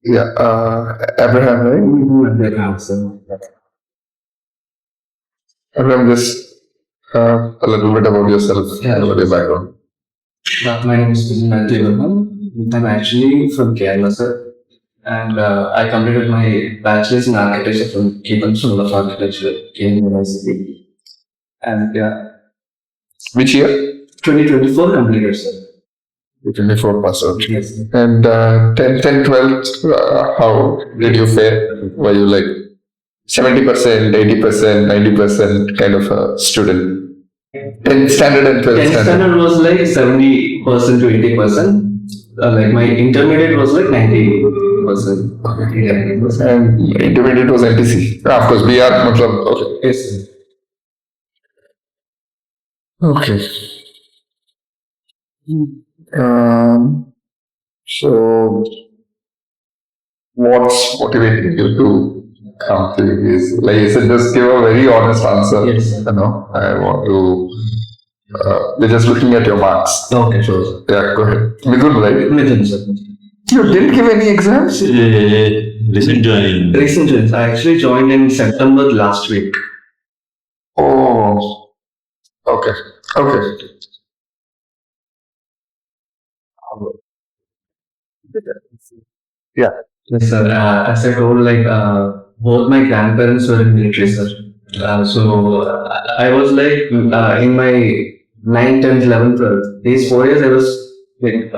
Yeah, Abraham, right? Abraham, sir. Abraham, just a little bit about yourself, about your background. My name is Abraham. I'm actually from Kerala, sir. And I completed my bachelor's in architecture from Gowtham School of Architecture, Kerala University. And Which year? 2024 completed, sir. 24 pass out. Yes. And 10th and 12th, how did you fare? Were you like 70%, 80%, 90% kind of a student? 10th standard and 12th 10th standard was like 70% to 80%. Like my intermediate was like 90%. And intermediate was NTC. Of course, BR. Okay. Yes. Okay. So, what's motivating you to come to this? Like you said, just give a very honest answer. Yes. You know, I want to. We're just looking at your marks. Okay, sure. Yeah, go ahead. Mithun, right? Mithun, sir. You didn't give any exams? Recent joining. Recent joins. I actually joined in September last week. Oh, okay. Okay. Yeah. Yes, sir. As I told, like both my grandparents were in military, sir. I was like in my 9th, 10th, 11th, 12th. These 4 years I was like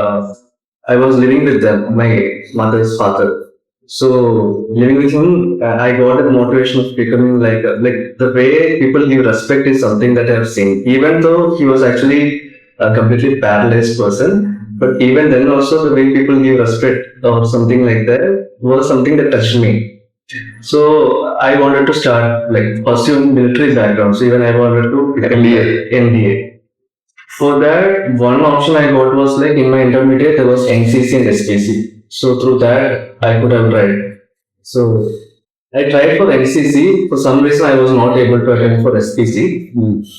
I was living with them, my mother's father. So living with him, I got the motivation of becoming like the way people give respect is something that I have seen. Even though he was actually a completely paralyzed person, but even then also the way people give respect or something like that was something that touched me. So I wanted to start like pursuing military background. So even I wanted to become NDA. For that, one option I got was like in my intermediate there was NCC and SPC. So through that I could have tried. So I tried for NCC. For some reason I was not able to attend for SPC.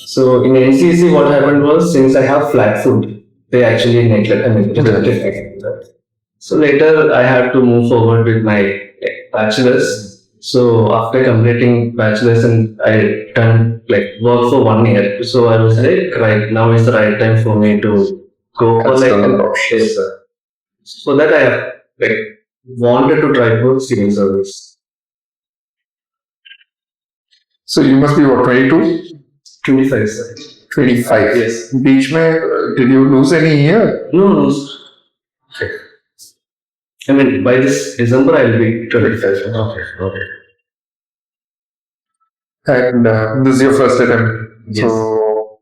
So in NCC what happened was, since I have flat foot, they actually neglected that. So later I had to move forward with my bachelor's. So after completing bachelor's and I done like work for 1 year. So I was like, right, now is the right time for me to go for like an option. Yes, sir. So that I like wanted to try for civil service. So you must be what, 22? 25, sir. 25. Yes. Beach mein, did you lose any year? No. Okay. I mean, by this December I'll be 25. Okay. And this is your first attempt. Yes. So,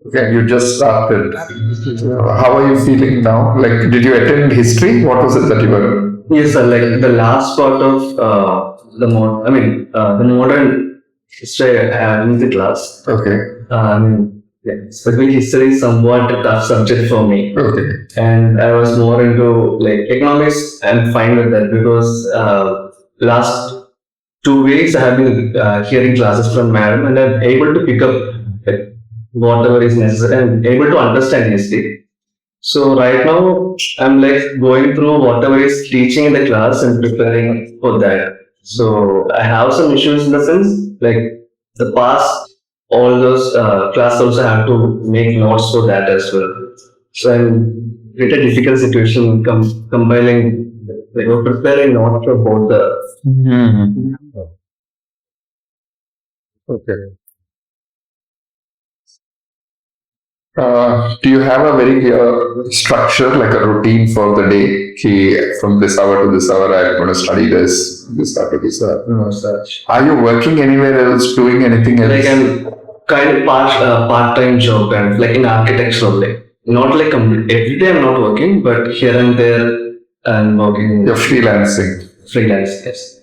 okay, you just started. How are you feeling now? Like, did you attend history? What was it that you were? Yes, sir. Like the last part of the modern history I had in the class. Okay. Specifically history is somewhat a tough subject for me. Okay. And I was more into like economics. I'm fine with that because last 2 weeks I have been hearing classes from madam and I'm able to pick up like, whatever is necessary and able to understand history. So right now I'm like going through whatever is teaching in the class and preparing for that. So I have some issues in the sense like the past, all those class also have to make notes for that as well. So I'm in a difficult situation compiling, like preparing notes for both the. Okay. Do you have a very clear structure, like a routine for the day? From this hour to this hour, I'm going to study this hour to this hour. No such. Are you working anywhere else, doing anything else? Like I'm kind of part-time job and like in architecture only. Not like every day I'm not working, but here and there I'm working. You're freelancing. Freelance, yes.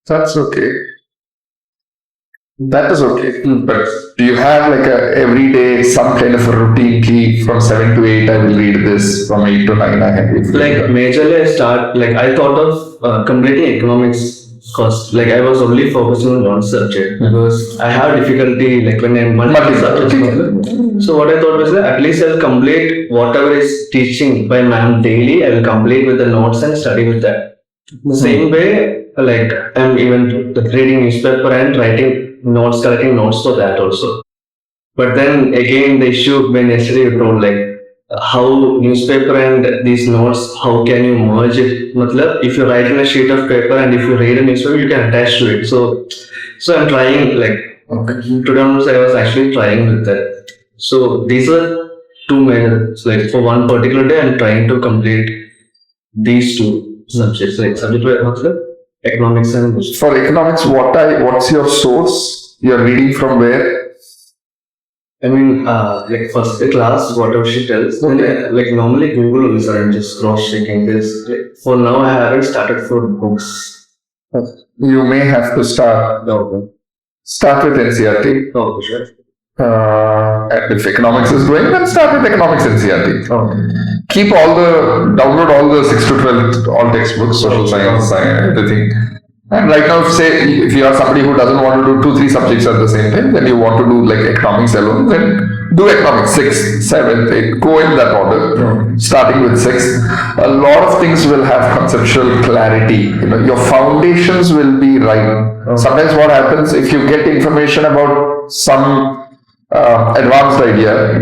That's okay. That is okay. But do you have like every day some kind of a routine key from 7 to 8 I will read this, from 8 to 9 I can read Like majorly I thought of completing economics first. Like I was only focusing on one subject because I have difficulty like when I'm multiple subjects. So what I thought was that at least I'll complete whatever is teaching by ma'am daily. I will complete with the notes and study with that. The same way, like I'm even reading newspaper and writing notes, collecting notes for that also. But then again, the issue when yesterday you told like how newspaper and these notes, how can you merge it? Matlab, if you write in a sheet of paper and if you read a newspaper, you can attach to it. So I'm trying like today onwards I was actually trying with that. So these are two methods. Like for one particular day, I'm trying to complete these two subjects. Like subject matlab, economics and For economics, what's your source? You're reading from where? I mean, like first the class, whatever she tells, then like normally Google is I'm just cross checking this. Like, for now, I haven't started for books. You may have to start with NCRT. Oh, sure. And if economics is going, then start with economics NCRT. Download all the 6 to 12 all textbooks, social science, everything. And right now, if you are somebody who doesn't want to do 2-3 subjects at the same time, then you want to do like economics alone, then do economics 6th, 7th, 8th, go in that order, starting with 6th. A lot of things will have conceptual clarity. Your foundations will be right. Sometimes what happens if you get information about some advanced idea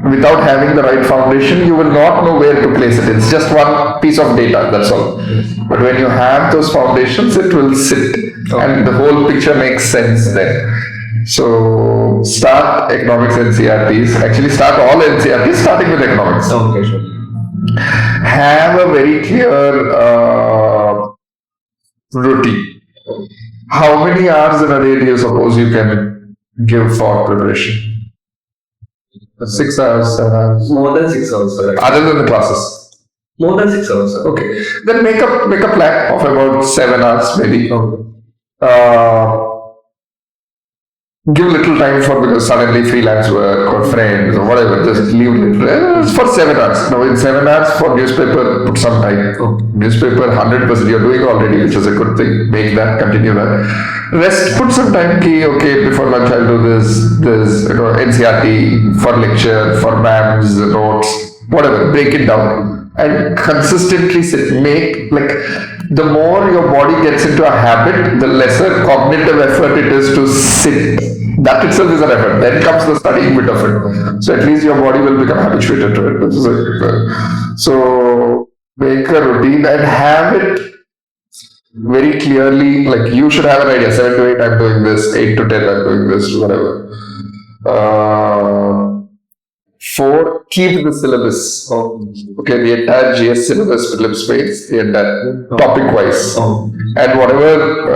without having the right foundation, you will not know where to place it. It's just one piece of data, that's all. But when you have those foundations, it will sit and the whole picture makes sense then. So start economics NCRTs. Actually start all NCRTs starting with economics. Okay, sure. Have a very clear routine. How many hours in a day do you suppose you can give for preparation? 6 hours, 7 hours. More than 6 hours, sir. Other than the classes. More than 6 hours, sir. Okay. Then make a plan of about 7 hours maybe. Give little time for suddenly freelance work or friends or whatever. Just leave little for 7 hours. Now in 7 hours for newspaper, put some time. Newspaper 100% you're doing already, which is a good thing. Make that, continue that. Rest, put some time. Okay, before lunch I'll do this NCRT for lecture, for ma'ams, notes, whatever. Break it down and consistently sit. Make like the more your body gets into a habit, the lesser cognitive effort it is to sit. That itself is an effort. Then comes the studying bit of it. So at least your body will become habituated to it. So make a routine and have it very clearly. Like you should have an idea. 7 to 8 I'm doing this. 8 to 10 I'm doing this. Whatever. 4, keep the syllabus. Okay, the entire GS syllabus, Prelims mains, the entire topic wise. And whatever,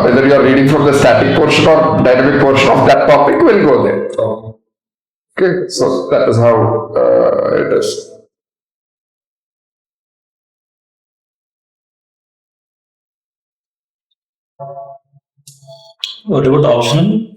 whether you are reading from the static portion or dynamic portion of that topic will go there. Okay, so that is how it is. What about optional?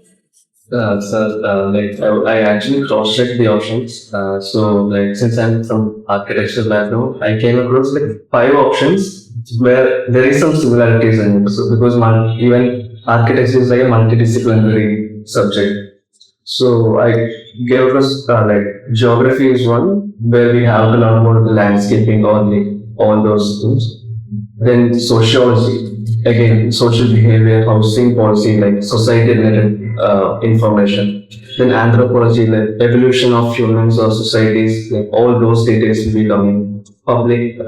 I actually cross-checked the options. So like since I'm from architecture background, I came across like 5 options where there is some similarities in it. So because even architecture is like a multidisciplinary subject. So I gave across like geography is one where we have to learn about the landscaping all those things. Then sociology, again, social behavior, housing policy, like society related information. Then anthropology, like evolution of humans or societies, like all those details will be coming. Public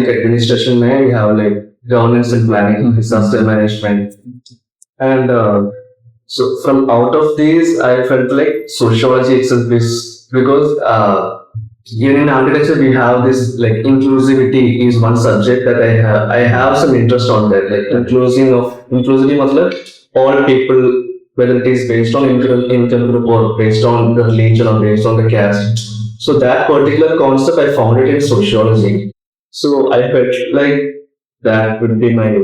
administration, we have like governance and planning, disaster management, and so from out of these, I felt like sociology itself is because even in architecture we have this like inclusivity is one subject that I have some interest on that, like inclusivity matlab all people, whether it is based on income group or based on the religion or based on the caste. So that particular concept I found it in sociology. So I felt like that would be my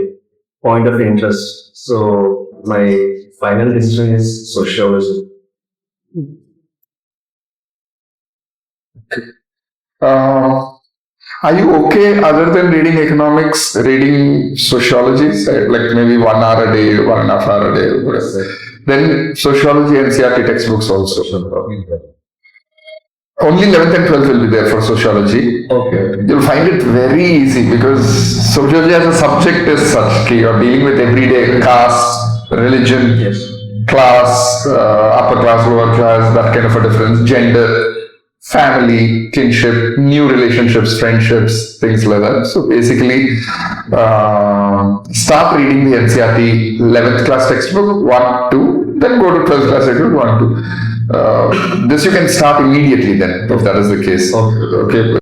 point of interest. So my final decision is sociology. Are you okay other than reading economics, reading sociology, like maybe 1 hour a day, 1.5 hour a day, whatever. Then sociology and NCERT textbooks also. Only 11th and 12th will be there for sociology. Okay. You'll find it very easy because sociology as a subject is such that you're dealing with everyday caste, religion, Yes. class, upper class, lower class, that kind of a difference, gender, family, kinship, new relationships, friendships, things like that. So basically, start reading the NCERT 11th class textbook, 1, 2, then go to 12th class textbook, 1, 2. This you can start immediately then, if that is the case. Okay.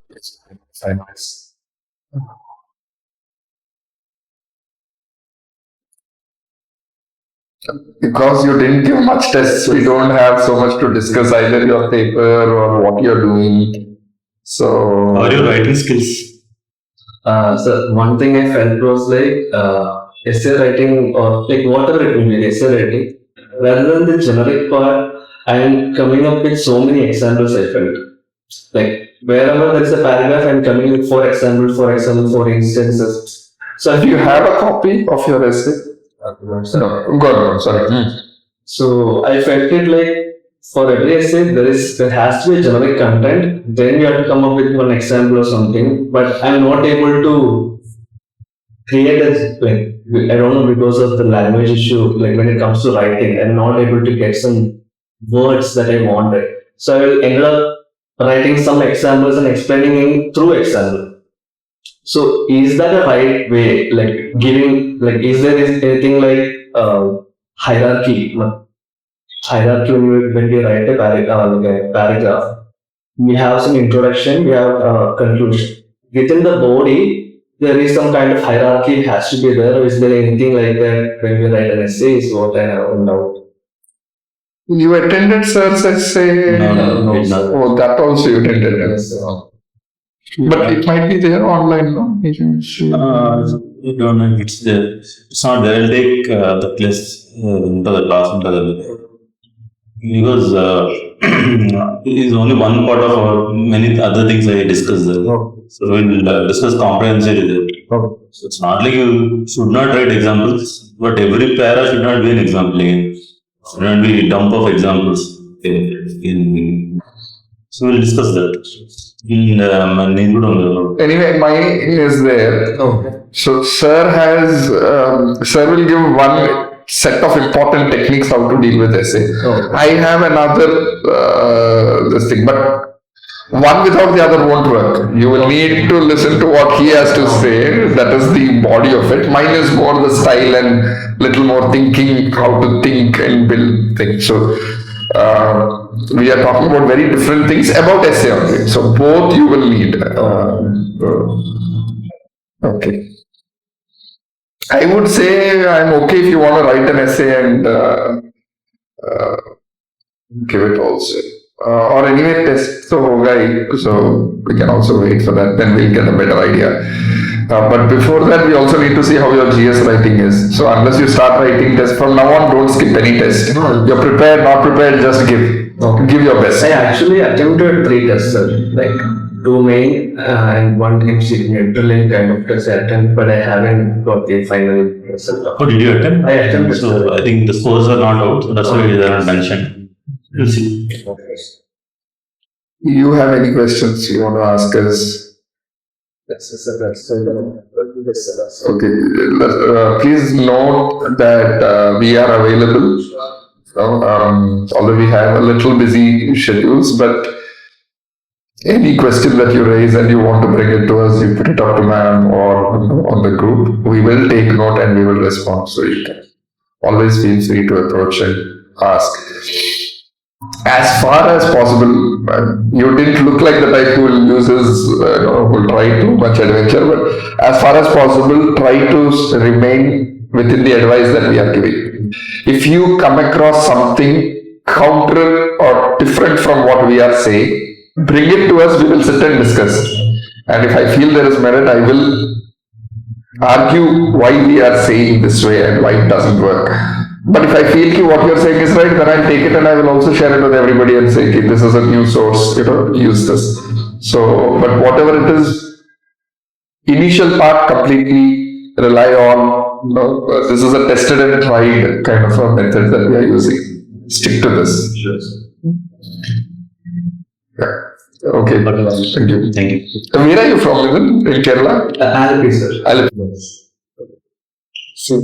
Because you didn't give much tests, we don't have so much to discuss either your paper or what you're doing. So, How are your writing skills? So one thing I felt was like essay writing or like whatever it will be, essay writing, rather than the generic part, I am coming up with so many examples. I felt like wherever there is a paragraph, I'm coming with 4 examples, 4 instances. So do you have a copy of your essay? No, go on, sorry. So I felt it like for every essay there has to be a generic content. Then you have to come up with one example or something. But I'm not able to create a like I don't know because of the language issue. Like when it comes to writing, I'm not able to get some words that I wanted. So I will end up writing some examples and explaining in through example. So is that a right way? Like giving, like is there anything like hierarchy? Hierarchy when we write a paragraph, we have some introduction, we have conclusion. Within the body, there is some kind of hierarchy has to be there. Or is there anything like that when we write an essay? Is what I have found out. You attended Sir's essay? No. Oh, that also you attended. Yes, But it might be there online, no? I don't know if it's there. It's not there. I'll take the class into the class because it is only one part of our many other things I discuss there. So we'll discuss comprehensively there. So it's not like you should not write examples, but every para should not be an example again. It should not be a dump of examples. So we'll discuss that. Anyway, mine is there. So Sir will give one set of important techniques how to deal with essay. I have another this thing, but one without the other won't work. You will need to listen to what he has to say. That is the body of it. Mine is more the style and little more thinking, how to think and build things. So we are talking about very different things about essay only. So both you will need. Okay. I would say I'm okay if you want to write an essay and give it also. Or anyway, test so hoga, so we can also wait for that. Then we'll get a better idea. But before that, we also need to see how your GS writing is. So unless you start writing tests from now on, don't skip any test. You're prepared, not prepared, just give. Give your best. I actually attempted 3 tests, sir. Like 2 main and 1 MCQ prelim kind of test I attempted, but I haven't got the final result. Oh, did you attend? I attempted. So I think the scores are not out, so that's why they are not mentioned. We'll see. You have any questions you want to ask us? Okay. Please note that we are available. Although we have a little busy schedules, but any question that you raise and you want to bring it to us, you put it up to ma'am or on the group. We will take note and we will respond. So you can always feel free to approach and ask. As far as possible, you didn't look like the type who will use his, will try too much adventure, but as far as possible, try to remain within the advice that we are giving. If you come across something counter or different from what we are saying, bring it to us, we will sit and discuss. And if I feel there is merit, I will argue why we are saying this way and why it doesn't work. But if I feel what you're saying is right, then I'll take it and I will also share it with everybody and say, this is a new source, use this. So, but whatever it is, initial part completely rely on, this is a tested and tried kind of a method that we are using. Stick to this. Sure. Yeah. Okay, thank you. Thank you. Where are you from, Nitin? In Kerala? Alpi, sir. Alip. So,